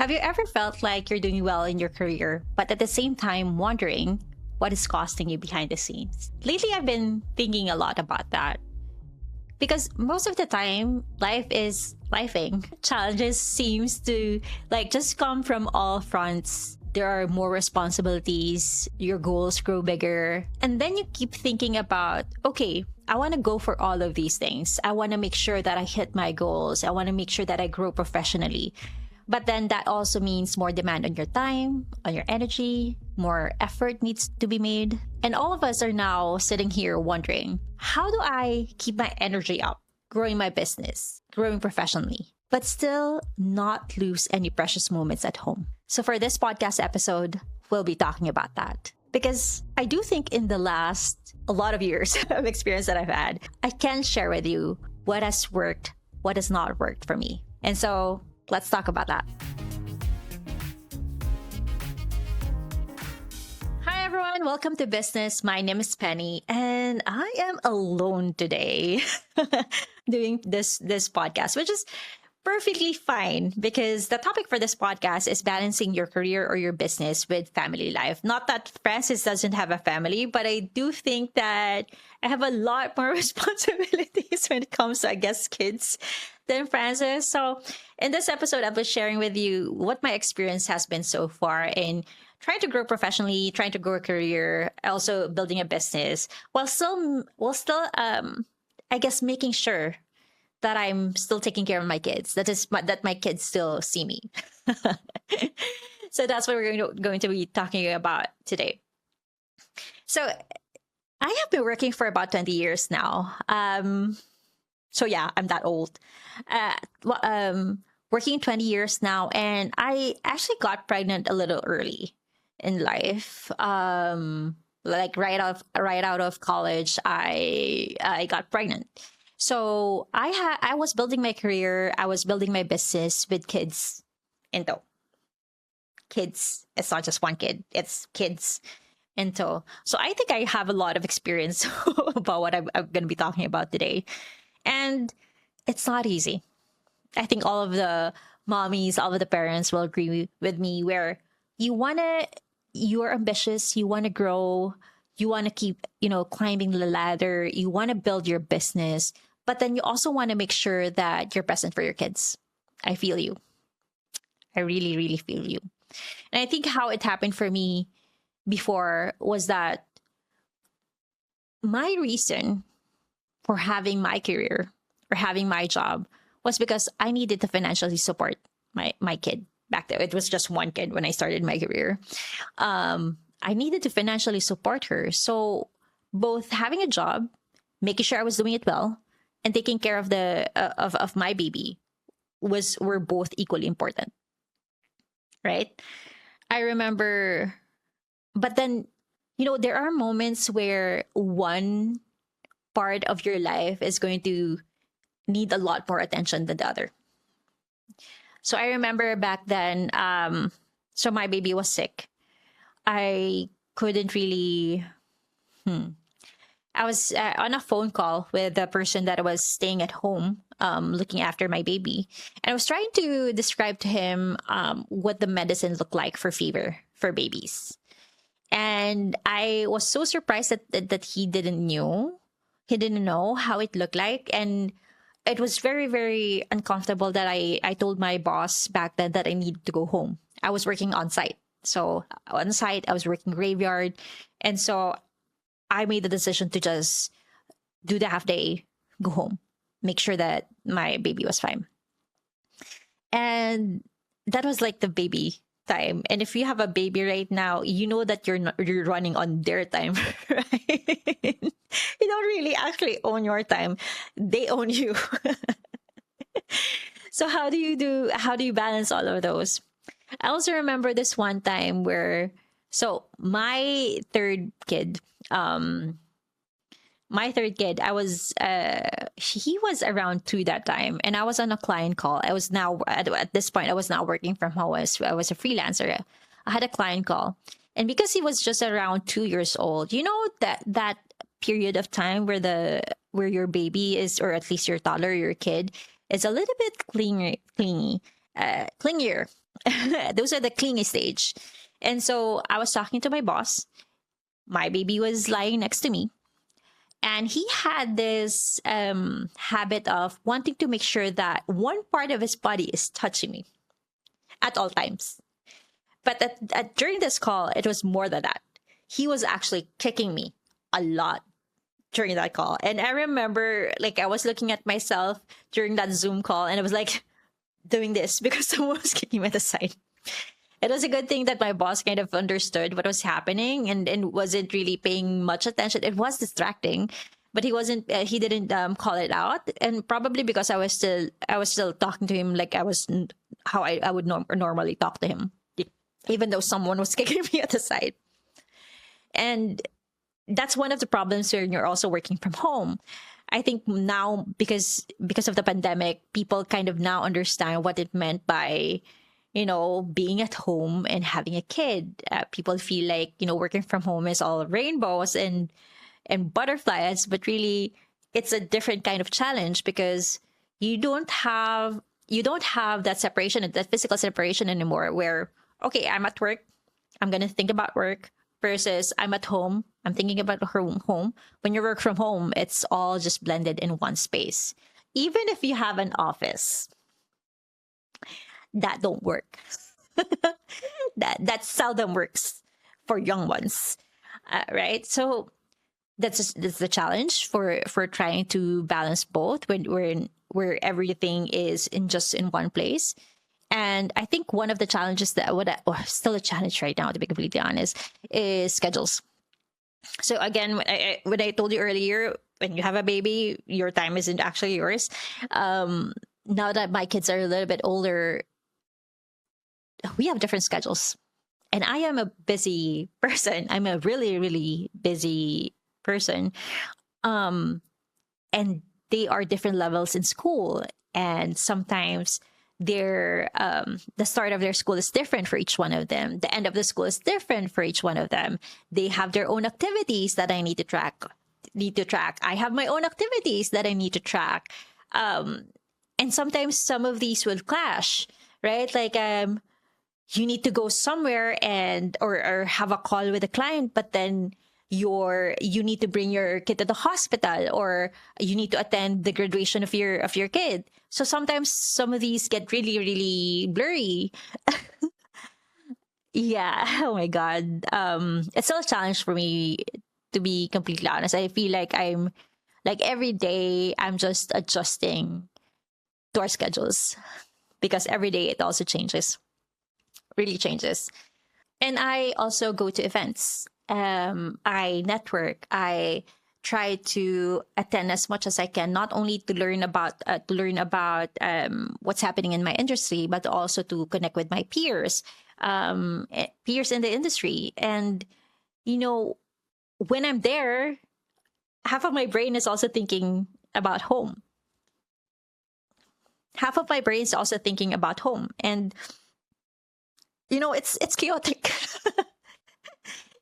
Have you ever felt like you're doing well in your career, but at the same time wondering what is costing you behind the scenes? Lately, I've been thinking a lot about that because most of the time, life is lifing. Challenges seems to just come from all fronts. There are more responsibilities, your goals grow bigger, and then you keep thinking about, okay, I want to go for all of these things. I want to make sure that I hit my goals. I want to make sure that I grow professionally. But then that also means more demand on your time, on your energy, more effort needs to be made. And all of us are now sitting here wondering, how do I keep my energy up, growing my business, growing professionally, but still not lose any precious moments at home? So for this podcast episode, we'll be talking about that. Because I do think in the last a lot of years of experience that I've had, I can share with you what has worked, what has not worked for me. And so let's talk about that. Hi, everyone. Welcome to BizNest. My name is Penny, and I am alone today doing this podcast, which is perfectly fine because the topic for this podcast is balancing your career or your business with family life. Not that Francis doesn't have a family, but I do think that I have a lot more responsibilities when it comes to, I guess, kids than Francis. So in this episode, I'll be sharing with you what my experience has been so far in trying to grow professionally, trying to grow a career, also building a business while still, I guess, making sure that I'm still taking care of my kids. That my kids still see me. So that's what we're going to be talking about today. So I have been working for about 20 years now. So yeah, I'm that old. Working 20 years now, and I actually got pregnant a little early in life. Like right out of college, I got pregnant. So I was building my career. I was building my business with kids in tow. Kids. It's not just one kid. It's kids in tow. So I think I have a lot of experience about what I'm going to be talking about today. And it's not easy. I think all of the mommies, all of the parents will agree with me where you're ambitious, you want to grow, you want to keep, climbing the ladder, you want to build your business, but then you also want to make sure that you're present for your kids. I feel you. I really, really feel you. And I think how it happened for me before was that my reason for having my career or having my job was because I needed to financially support my kid. Back then, it was just one kid when I started my career. I needed to financially support her. So both having a job, making sure I was doing it well, and taking care of of my baby were both equally important. Right? I remember, but then, there are moments where one part of your life is going to need a lot more attention than the other. So I remember back then, so my baby was sick. I couldn't really, I was on a phone call with the person that was staying at home, looking after my baby. And I was trying to describe to him what the medicine looked like for fever for babies. And I was so surprised that he didn't know. He didn't know how it looked like. And it was very, very uncomfortable that I told my boss back then that I needed to go home. I was working on site. So on site, I was working graveyard. And so I made the decision to just do the half day, go home, make sure that my baby was fine. And that was like the baby time. And if you have a baby right now, you know that you're running on their time, right? You don't really actually own your time. They own you. So how do you balance all of those? I also remember this one time where, so my third kid, I was, he was around 2 that time, and I was on a client call. I was now, at this point, I was not working from home. I was a freelancer. I had a client call. And because he was just around 2 years old, that period of time where your baby is, or at least your toddler, your kid, is a little bit clingier. Those are the clingy stage. And so I was talking to my boss. My baby was lying next to me. And he had this habit of wanting to make sure that one part of his body is touching me at all times. But during this call, it was more than that. He was actually kicking me a lot during that call. And I remember, like, I was looking at myself during that Zoom call, and I was like doing this because someone was kicking me at the side. It was a good thing that my boss kind of understood what was happening and wasn't really paying much attention. It was distracting, but he didn't call it out. And probably because I was still talking to him like I was how I would normally talk to him, even though someone was kicking me at the side. And that's one of the problems when you're also working from home. I think now because of the pandemic, people kind of now understand what it meant by, being at home and having a kid. People feel like, working from home is all rainbows and butterflies, but really it's a different kind of challenge because you don't have that separation, that physical separation anymore where, okay, I'm at work, I'm going to think about work versus I'm at home, I'm thinking about home. When you work from home, it's all just blended in one space. Even if you have an office, that don't work. that seldom works for young ones, right? So that's the challenge for trying to balance both when where everything is in one place. And I think one of the challenges still a challenge right now, to be completely honest, is schedules. So again, when I told you earlier, when you have a baby, your time isn't actually yours. Now that my kids are a little bit older, we have different schedules. And I am a busy person. I'm a really, really busy person. And they are different levels in school. And sometimes the start of their school is different for each one of them. The end of the school is different for each one of them. They have their own activities that I need to track. I have my own activities that I need to track. And sometimes some of these will clash, right? Like you need to go somewhere or have a call with a client, but then you need to bring your kid to the hospital, or you need to attend the graduation of your kid. So sometimes some of these get really, really blurry. Yeah. Oh my God. It's still a challenge for me, to be completely honest. I feel like I'm like every day I'm just adjusting to our schedules because every day it also changes, really changes. And I also go to events. I network. I try to attend as much as I can, not only to learn about what's happening in my industry, but also to connect with my peers, peers in the industry. And when I'm there, half of my brain is also thinking about home. Half of my brain is also thinking about home, and it's chaotic.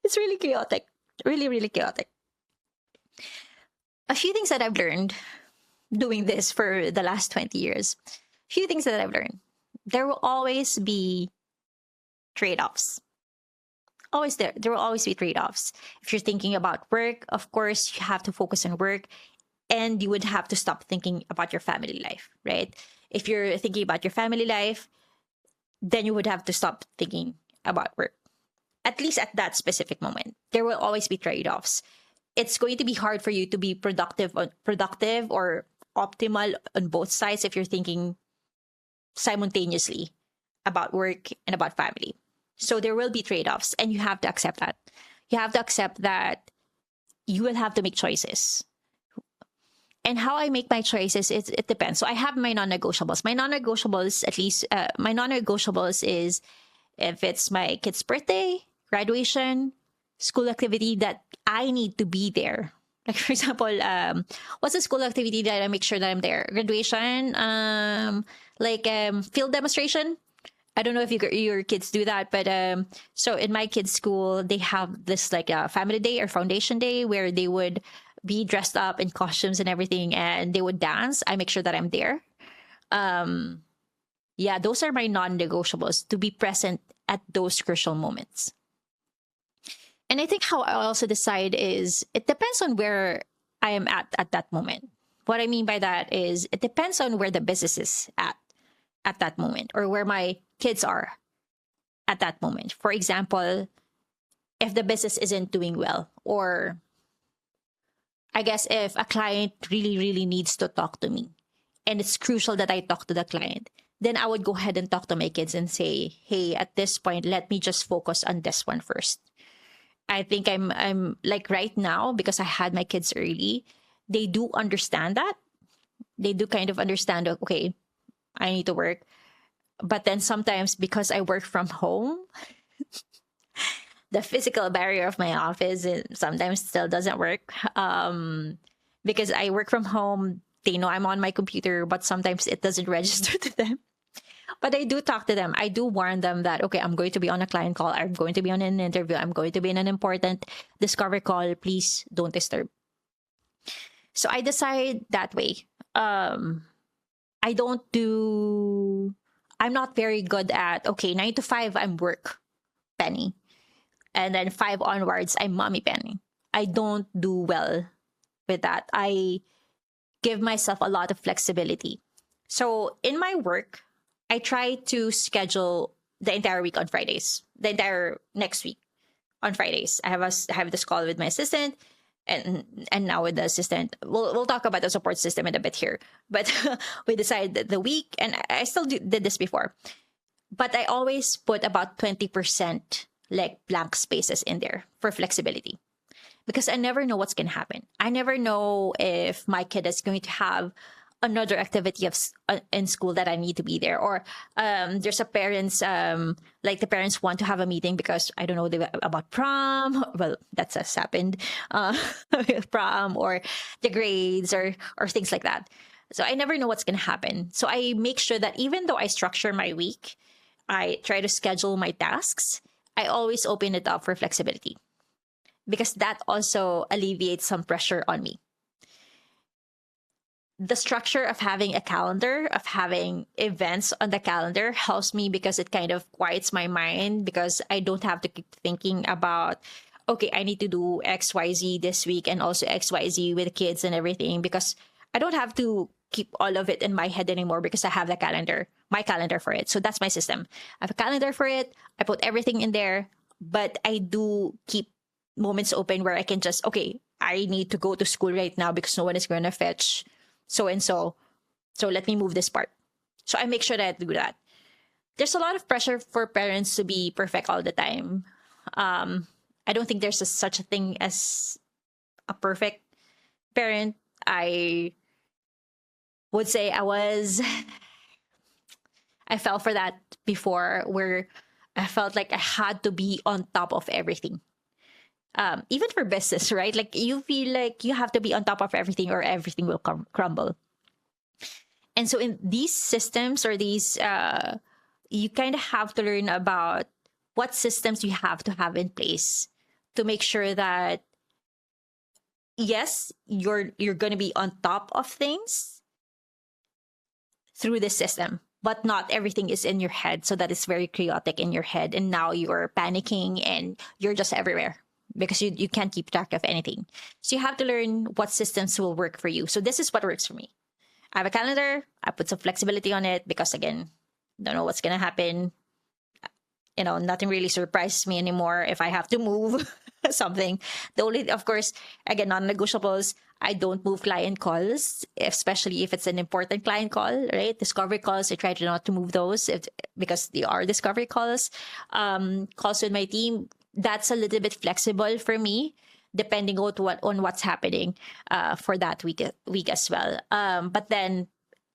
It's really chaotic, really, really chaotic. A few things that I've learned doing this for the last 20 years, few things that I've learned. There will always be trade-offs. There will always be trade-offs. If you're thinking about work, of course, you have to focus on work, and you would have to stop thinking about your family life, right? If you're thinking about your family life, then you would have to stop thinking about work. At least at that specific moment, there will always be trade-offs. It's going to be hard for you to be productive or optimal on both sides if you're thinking simultaneously about work and about family. So there will be trade-offs, and you have to accept that. You have to accept that you will have to make choices. And how I make my choices, it depends. So I have my non-negotiables. My non-negotiables is if it's my kid's birthday, graduation, school activity that I need to be there. Like, for example, what's a school activity that I make sure that I'm there? Graduation, field demonstration. I don't know if your kids do that, but so in my kids' school, they have this like a family day or foundation day where they would be dressed up in costumes and everything, and they would dance. I make sure that I'm there. Yeah, those are my non-negotiables, to be present at those crucial moments. And I think how I also decide is it depends on where I am at that moment. What I mean by that is it depends on where the business is at that moment, or where my kids are at that moment. For example, if the business isn't doing well, or I guess if a client really, really needs to talk to me and it's crucial that I talk to the client, then I would go ahead and talk to my kids and say, hey, at this point, let me just focus on this one first. I think I'm like right now, because I had my kids early, they do understand that. They do kind of understand, okay, I need to work. But then sometimes, because I work from home, the physical barrier of my office sometimes still doesn't work. Because I work from home, they know I'm on my computer, but sometimes it doesn't register to them. But I do talk to them. I do warn them that, okay, I'm going to be on a client call. I'm going to be on an interview. I'm going to be in an important discovery call. Please don't disturb. So I decide that way. I don't do, I'm not very good at, okay, 9 to 5, I'm work, Penny. And then 5 onwards, I'm mommy, Penny. I don't do well with that. I give myself a lot of flexibility. So in my work, I try to schedule the entire week on Fridays, the entire next week on Fridays. I have this call with my assistant, and now with the assistant. We'll talk about the support system in a bit here. But we decide the week, and I still did this before. But I always put about 20% like blank spaces in there for flexibility, because I never know what's going to happen. I never know if my kid is going to have another activity in school that I need to be there, or there's a parents like the parents want to have a meeting because I don't know about prom. Well, that's has happened, prom, or the grades, or things like that. So I never know what's going to happen. So I make sure that even though I structure my week, I try to schedule my tasks, I always open it up for flexibility, because that also alleviates some pressure on me. The structure of having a calendar, of having events on the calendar, helps me because it kind of quiets my mind, because I don't have to keep thinking about, okay, I need to do XYZ this week and also XYZ with the kids and everything, because I don't have to keep all of it in my head anymore, because I have the calendar, my calendar for it. So that's my system. I have a calendar for it. I put everything in there, but I do keep moments open where I can just, okay, I need to go to school right now because no one is going to fetch so and so. So let me move this part. So I make sure that I do that. There's a lot of pressure for parents to be perfect all the time. I don't think there's such a thing as a perfect parent. I would say I fell for that before, where I felt like I had to be on top of everything. Even for business, right? Like you feel like you have to be on top of everything or everything will crumble. And so in these systems, or these, you kind of have to learn about what systems you have to have in place to make sure that, yes, you're going to be on top of things through this system, but not everything is in your head, so that it's very chaotic in your head, and now you're panicking and you're just everywhere, because you can't keep track of anything. So you have to learn what systems will work for you. So this is what works for me. I have a calendar. I put some flexibility on it because, again, don't know what's going to happen. Nothing really surprises me anymore if I have to move something. The only, of course, again, non-negotiables, I don't move client calls, especially if it's an important client call, right? Discovery calls, I try to not to move those because they are discovery calls. Calls with my team, that's a little bit flexible for me, depending on what's happening for that week as well. But then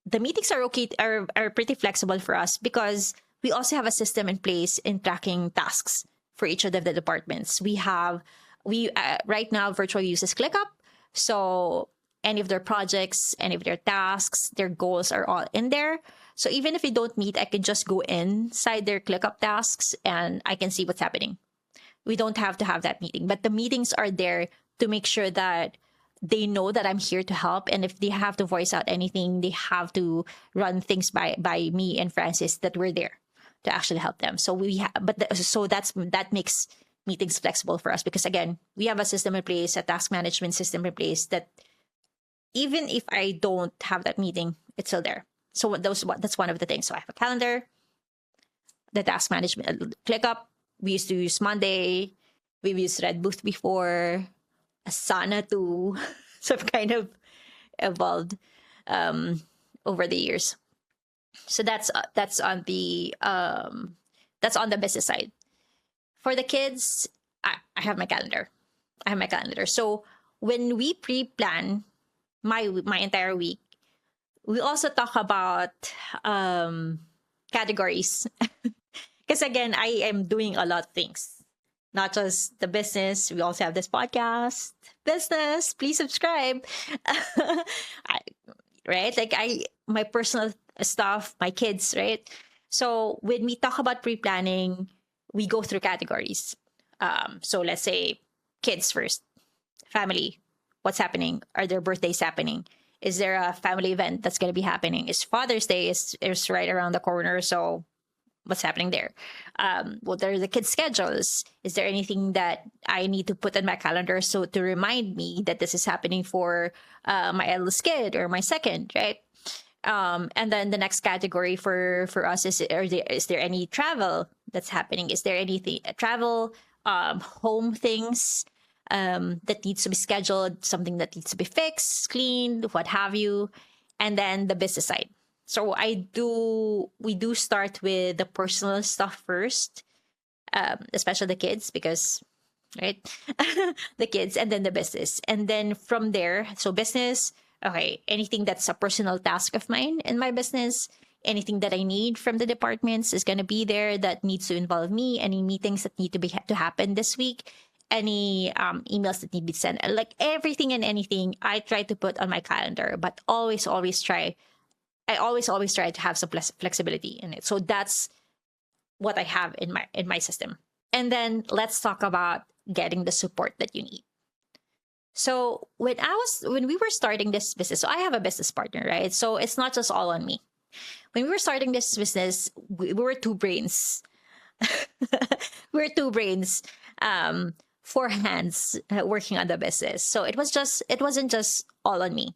the meetings are okay, are pretty flexible for us, because we also have a system in place in tracking tasks for each of the departments. We right now Virtua uses ClickUp, so any of their projects, any of their tasks, their goals are all in there. So even if we don't meet, I can just go inside their ClickUp tasks and I can see what's happening. We don't have to have that meeting, but the meetings are there to make sure that they know that I'm here to help. And if they have to voice out anything, they have to run things by me and Francis, that we're there to actually help them. So that makes meetings flexible for us, because again, we have a system in place, a task management system in place, that even if I don't have that meeting, it's still there. So that's one of the things. So I have a calendar, the task management, ClickUp. We used to use Monday. We've used Red Booth before, Asana too. So I've kind of evolved over the years. So that's on the business side. For the kids, I have my calendar. So when we pre-plan my entire week, we also talk about categories. Because again, I am doing a lot of things, not just the business. We also have this podcast, BizNest. Please subscribe. Right? Like my personal stuff, my kids, right? So when we talk about pre-planning, we go through categories. So let's say kids first, family. What's happening? Are there birthdays happening? Is there a family event that's going to be happening? Is Father's Day is right around the corner? So what's happening there? What are the kids' schedules? Is there anything that I need to put in my calendar so to remind me that this is happening for my eldest kid or my second, right? And then the next category for us is there any travel that's happening? Is there anything travel, home things that needs to be scheduled, something that needs to be fixed, cleaned, what have you? And then the business side. So we do start with the personal stuff first, especially the kids, because, right? The kids, and then the business. And then from there, so business, okay, anything that's a personal task of mine in my business, anything that I need from the departments is going to be there that needs to involve me, any meetings that need to happen this week, any emails that need to be sent, like everything and anything I try to put on my calendar, but always try to have some flexibility in it. So that's what I have in my system. And then let's talk about getting the support that you need. So when we were starting this business, so I have a business partner, right? So it's not just all on me. When we were starting this business, we were two brains. We were two brains, four hands working on the business. So it wasn't just all on me.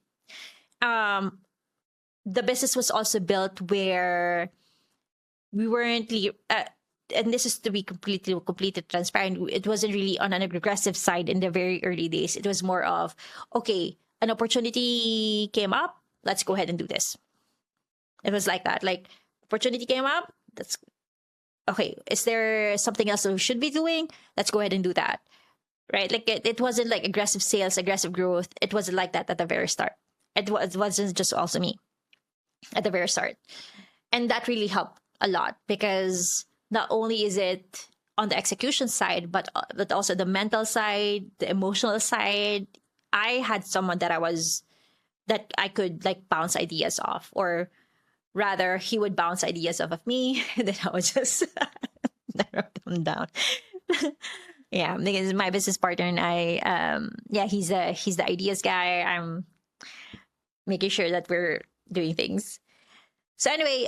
The business was also built where we weren't, and this is to be completely transparent, it wasn't really on an aggressive side in the very early days. It was more of, okay, an opportunity came up, let's go ahead and do this. It was like that. Like, opportunity came up, that's okay. Is there something else that we should be doing? Let's go ahead and do that. Right? Like it wasn't like aggressive sales, aggressive growth. It wasn't like that at the very start. It wasn't just also me at the very start. And that really helped a lot, because not only is it on the execution side, but also the mental side, the emotional side. I had someone that I could like bounce ideas off, or rather he would bounce ideas off of me, and then I would just narrow them down. Yeah, because my business partner and I, he's the ideas guy. I'm making sure that we're doing things. So anyway,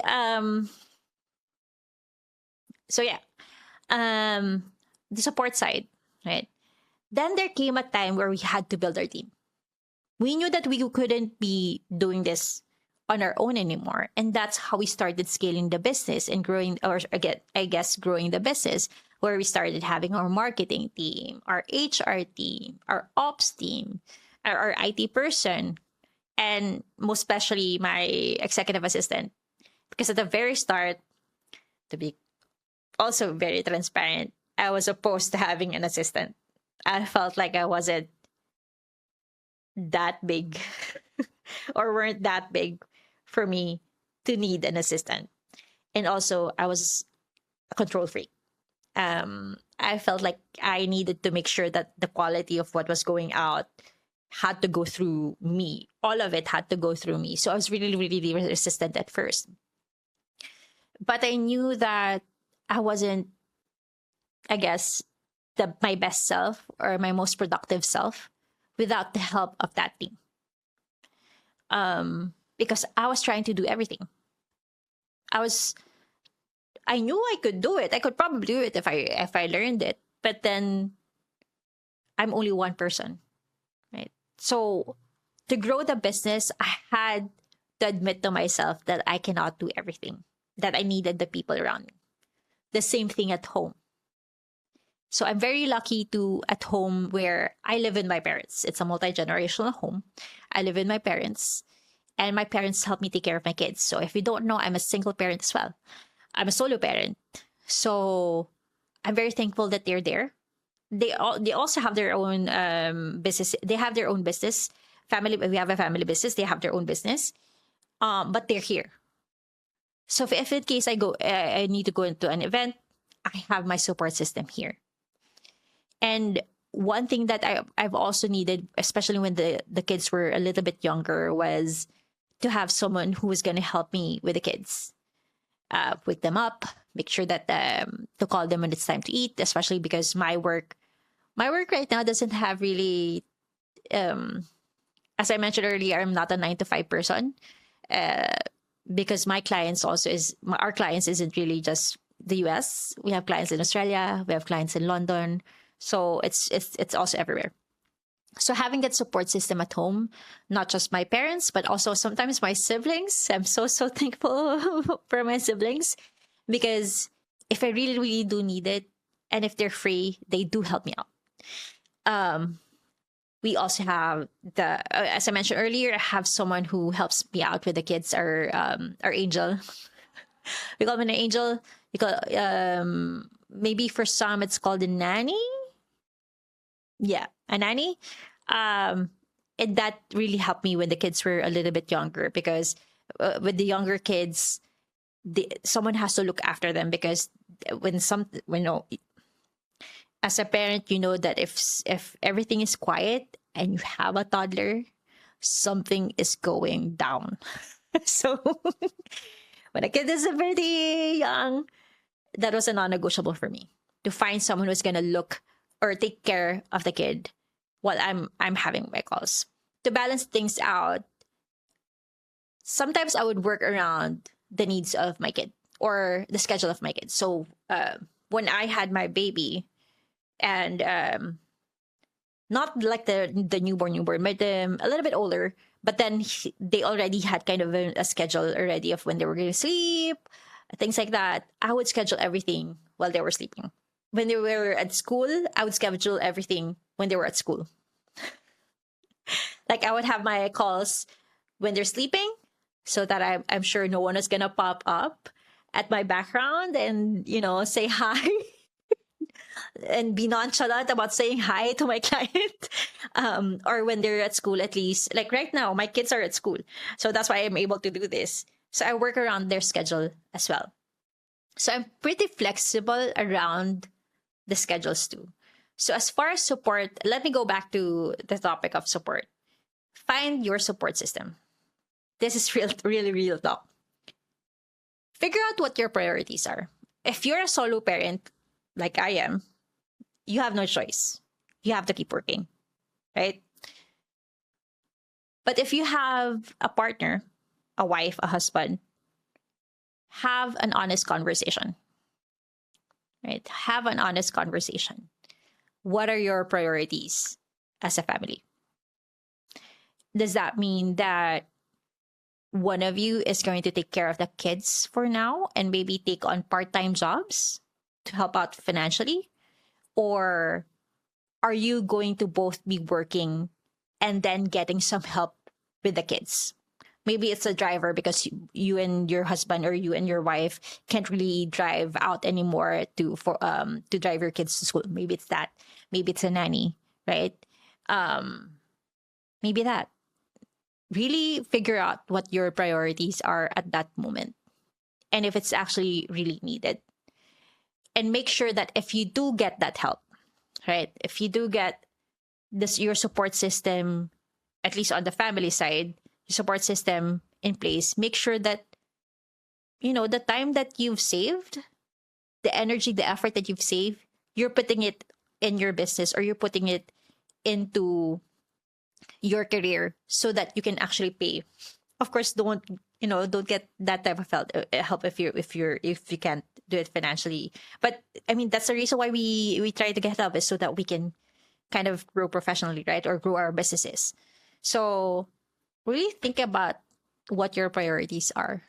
the support side, right? Then there came a time where we had to build our team. We knew that we couldn't be doing this on our own anymore. And that's how we started scaling the business and growing, or again, I guess, growing the business, where we started having our marketing team, our HR team, our ops team, our IT person, and most especially my executive assistant. Because at the very start, to be also very transparent, I was opposed to having an assistant. I felt like I wasn't that big or weren't that big for me to need an assistant. And also, I was a control freak. I felt like I needed to make sure that the quality of what was going out had to go through me. All of it had to go through me. So I was really, really resistant at first. But I knew that I wasn't, I guess, my best self or my most productive self without the help of that team. Because I was trying to do everything. I knew I could do it. I could probably do it if I learned it. But then I'm only one person, right? So to grow the business, I had to admit to myself that I cannot do everything, that I needed the people around me. The same thing at home. So I'm very lucky to at home where I live with my parents. It's a multi-generational home. I live with my parents, and my parents help me take care of my kids. So if you don't know, I'm a single parent as well. I'm a solo parent. So I'm very thankful that they're there. They also have their own business. They have their own business. Family. We have a family business. They have their own business. But they're here. So if in case I need to go into an event, I have my support system here. And one thing that I've also needed, especially when the kids were a little bit younger, was to have someone who was going to help me with the kids, wake them up, make sure that to call them when it's time to eat, especially because my work right now doesn't have really, as I mentioned earlier, I'm not a 9 to 5 person, because my clients also our clients isn't really just the US. We have clients in Australia, we have clients in London. So it's also everywhere. So having that support system at home, not just my parents, but also sometimes my siblings. I'm so thankful for my siblings, because if I really, really do need it, and if they're free, they do help me out. We also have as I mentioned earlier, I have someone who helps me out with the kids, our angel. We call him an angel. Because maybe for some it's called a nanny. Yeah, a nanny. And that really helped me when the kids were a little bit younger, because with the younger kids, someone has to look after them, because when no, as a parent, you know that if everything is quiet and you have a toddler, something is going down. So when a kid is pretty young, that was a non-negotiable for me, to find someone who's gonna look or take care of the kid while I'm having my calls. To balance things out, sometimes I would work around the needs of my kid or the schedule of my kid. So when I had my baby, and not like the newborn, but a little bit older, but then they already had kind of a schedule already of when they were going to sleep, things like that. I would schedule everything while they were sleeping. When they were at school, I would schedule everything when they were at school. Like I would have my calls when they're sleeping, so that I'm sure no one is going to pop up at my background and, say hi. And be nonchalant about saying hi to my client. Or when they're at school, at least. Like right now, my kids are at school. So that's why I'm able to do this. So I work around their schedule as well. So I'm pretty flexible around the schedules too. So as far as support, let me go back to the topic of support. Find your support system. This is really real talk. Figure out what your priorities are. If you're a solo parent, like I am, you have no choice. You have to keep working, right? But if you have a partner, a wife, a husband, have an honest conversation, right? Have an honest conversation. What are your priorities as a family? Does that mean that one of you is going to take care of the kids for now and maybe take on part-time jobs to help out financially? Or are you going to both be working and then getting some help with the kids? Maybe it's a driver, because you and your husband or you and your wife can't really drive out anymore to drive your kids to school. Maybe it's that. Maybe it's a nanny, right? Maybe that. Really figure out what your priorities are at that moment, and if it's actually really needed. And make sure that if you do get that help, right? If you do get your support system, at least on the family side, your support system in place, make sure that, the time that you've saved, the energy, the effort that you've saved, you're putting it in your business, or you're putting it into your career so that you can actually pay. Of course, don't get that type of help if you can't do it financially. But I mean, that's the reason why we try to get help, is so that we can kind of grow professionally, right? Or grow our businesses. So really think about what your priorities are.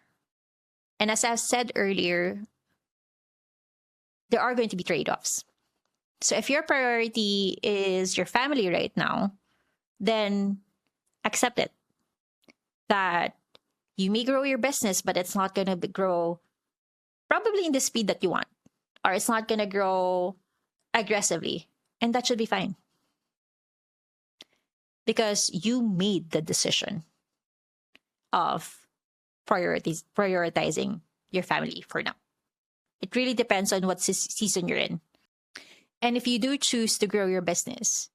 And as I said earlier, there are going to be trade-offs. So if your priority is your family right now, then accept it that you may grow your business, but it's not going to grow probably in the speed that you want, or it's not going to grow aggressively. And that should be fine because you made the decision of prioritizing your family for now. It really depends on what season you're in. And if you do choose to grow your business,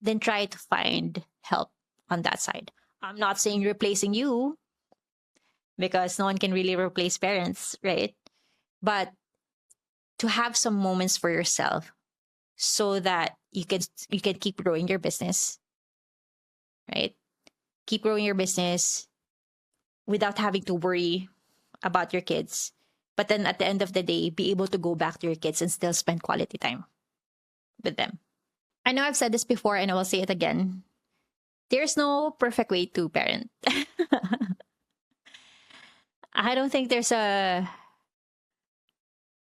then try to find help on that side. I'm not saying replacing you, because no one can really replace parents, right? But to have some moments for yourself so that you can keep growing your business, right? Keep growing your business without having to worry about your kids. But then at the end of the day, be able to go back to your kids and still spend quality time with them. I know I've said this before and I will say it again. There's no perfect way to parent. I don't think there's a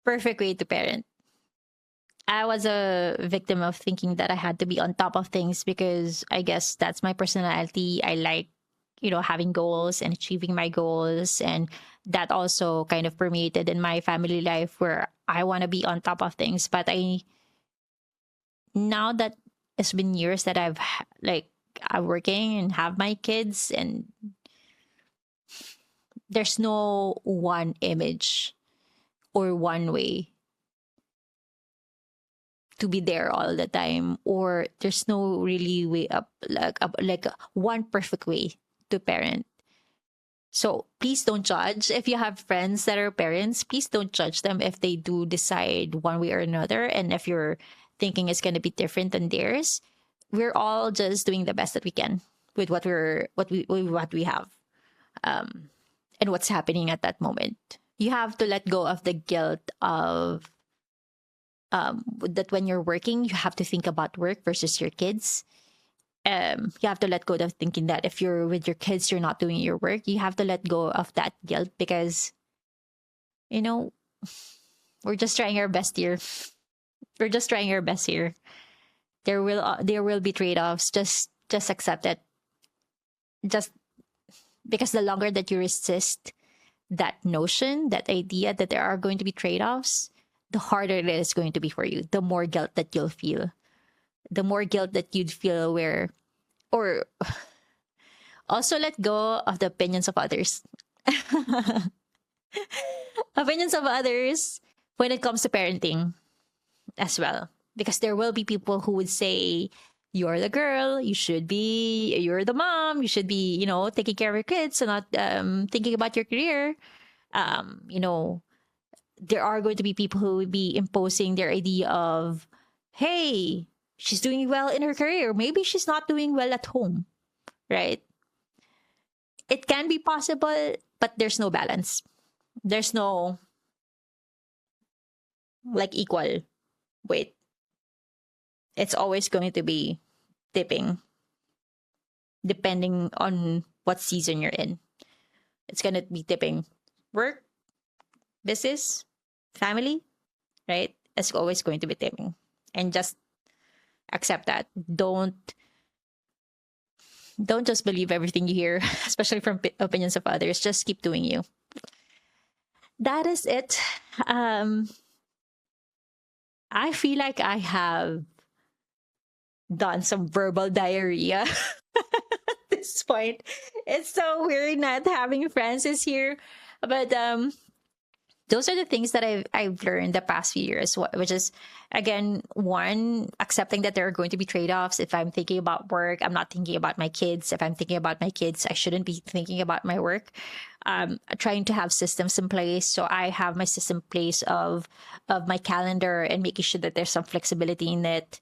perfect way to parent. I was a victim of thinking that I had to be on top of things because I guess that's my personality. I like, having goals and achieving my goals. And that also kind of permeated in my family life where I want to be on top of things. But now that it's been years that I'm working and have my kids, and there's no one image or one way to be there all the time, or there's no really way up, like one perfect way to parent. So please don't judge. If you have friends that are parents, please don't judge them if they do decide one way or another. And if you're thinking it's going to be different than theirs, we're all just doing the best that we can with what we have, and what's happening at that moment. You have to let go of the guilt of that when you're working, you have to think about work versus your kids. You have to let go of thinking that if you're with your kids, you're not doing your work. You have to let go of that guilt because, we're just trying our best here. We're just trying our best here. There will be trade-offs. Just accept it. Just because the longer that you resist that notion, that idea that there are going to be trade-offs, the harder it is going to be for you. The more guilt that you'll feel. The more guilt that you'd feel or also let go of the opinions of others. Opinions of others when it comes to parenting as well. Because there will be people who would say, you're the girl, you're the mom, you should be, taking care of your kids and not thinking about your career. There are going to be people who would be imposing their idea of, hey, she's doing well in her career. Maybe she's not doing well at home, right? It can be possible, but there's no balance. There's no equal weight. It's always going to be tipping depending on what season you're in. It's going to be tipping work, business, family, right? It's always going to be tipping. And just accept that. Don't just believe everything you hear, especially from opinions of others. Just keep doing you. That is it. I feel like I have done some verbal diarrhea at this point. It's so weird not having Francis here. But those are the things that I've learned the past few years, which is, again, one, accepting that there are going to be trade-offs. If I'm thinking about work, I'm not thinking about my kids. If I'm thinking about my kids, I shouldn't be thinking about my work. Trying to have systems in place. So I have my system in place of my calendar and making sure that there's some flexibility in it.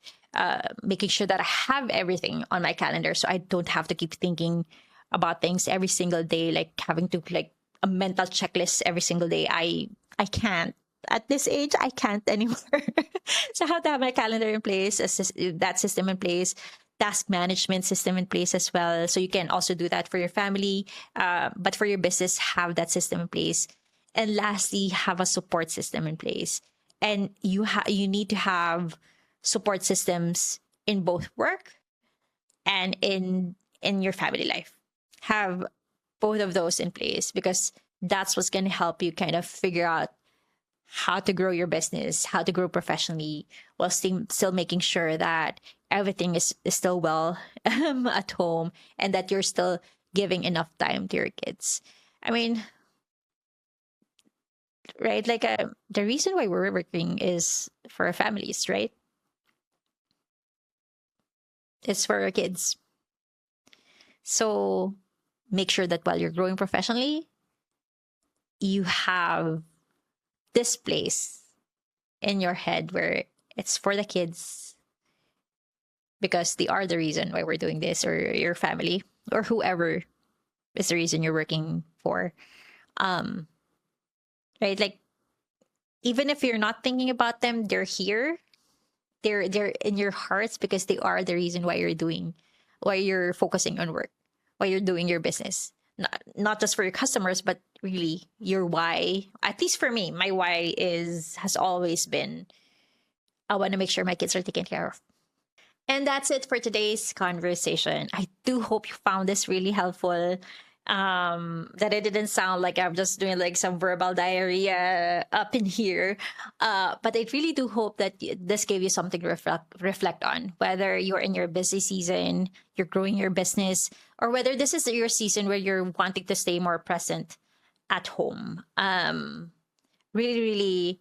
making sure that I have everything on my calendar so I don't have to keep thinking about things every single day, like having to like a mental checklist every single day. I can't. At this age, I can't anymore. So I have to have my calendar in place, that system in place, task management system in place as well. So you can also do that for your family, but for your business, have that system in place. And lastly, have a support system in place. And you need to have support systems in both work and in your family life. Have both of those in place, because that's what's going to help you kind of figure out how to grow your business, how to grow professionally, while still making sure that everything is still well at home, and that you're still giving enough time to your kids. I mean, right? Like the reason why we're working is for our families, right? It's for our kids. So make sure that while you're growing professionally, you have this place in your head where it's for the kids, because they are the reason why we're doing this, or your family, or whoever is the reason you're working for. Um, right? Like, even if you're not thinking about them, they're here. They're in your hearts, because they are the reason why you're focusing on work, why you're doing your business. Not just for your customers, but really your why. At least for me, my why has always been, I want to make sure my kids are taken care of. And that's it for today's conversation. I do hope you found this really helpful. That it didn't sound like I'm just doing like some verbal diarrhea up in here. But I really do hope that this gave you something to reflect on, whether you're in your busy season, you're growing your business, or whether this is your season where you're wanting to stay more present at home. Really, really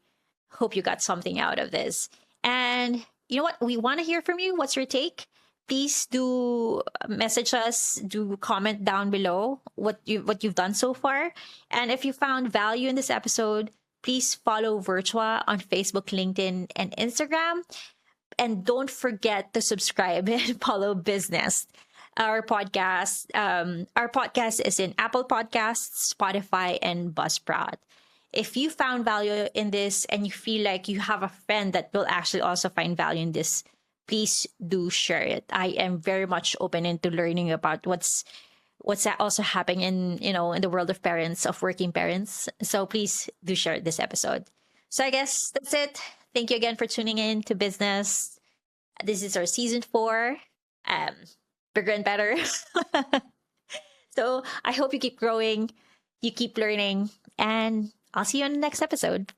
hope you got something out of this. And you know what? We want to hear from you. What's your take? Please do message us, do comment down below what you've done so far. And if you found value in this episode, please follow Virtua on Facebook, LinkedIn, and Instagram. And don't forget to subscribe and follow BizNest, our podcast. Our podcast is in Apple Podcasts, Spotify, and Buzzsprout. If you found value in this and you feel like you have a friend that will actually also find value in this, please do share it. I am very much open into learning about what's also happening in the world of parents, of working parents. So please do share this episode. So I guess that's it. Thank you again for tuning in to BizNest. This is our season 4. Bigger and better. So I hope you keep growing, you keep learning, and I'll see you on the next episode.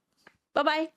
Bye-bye.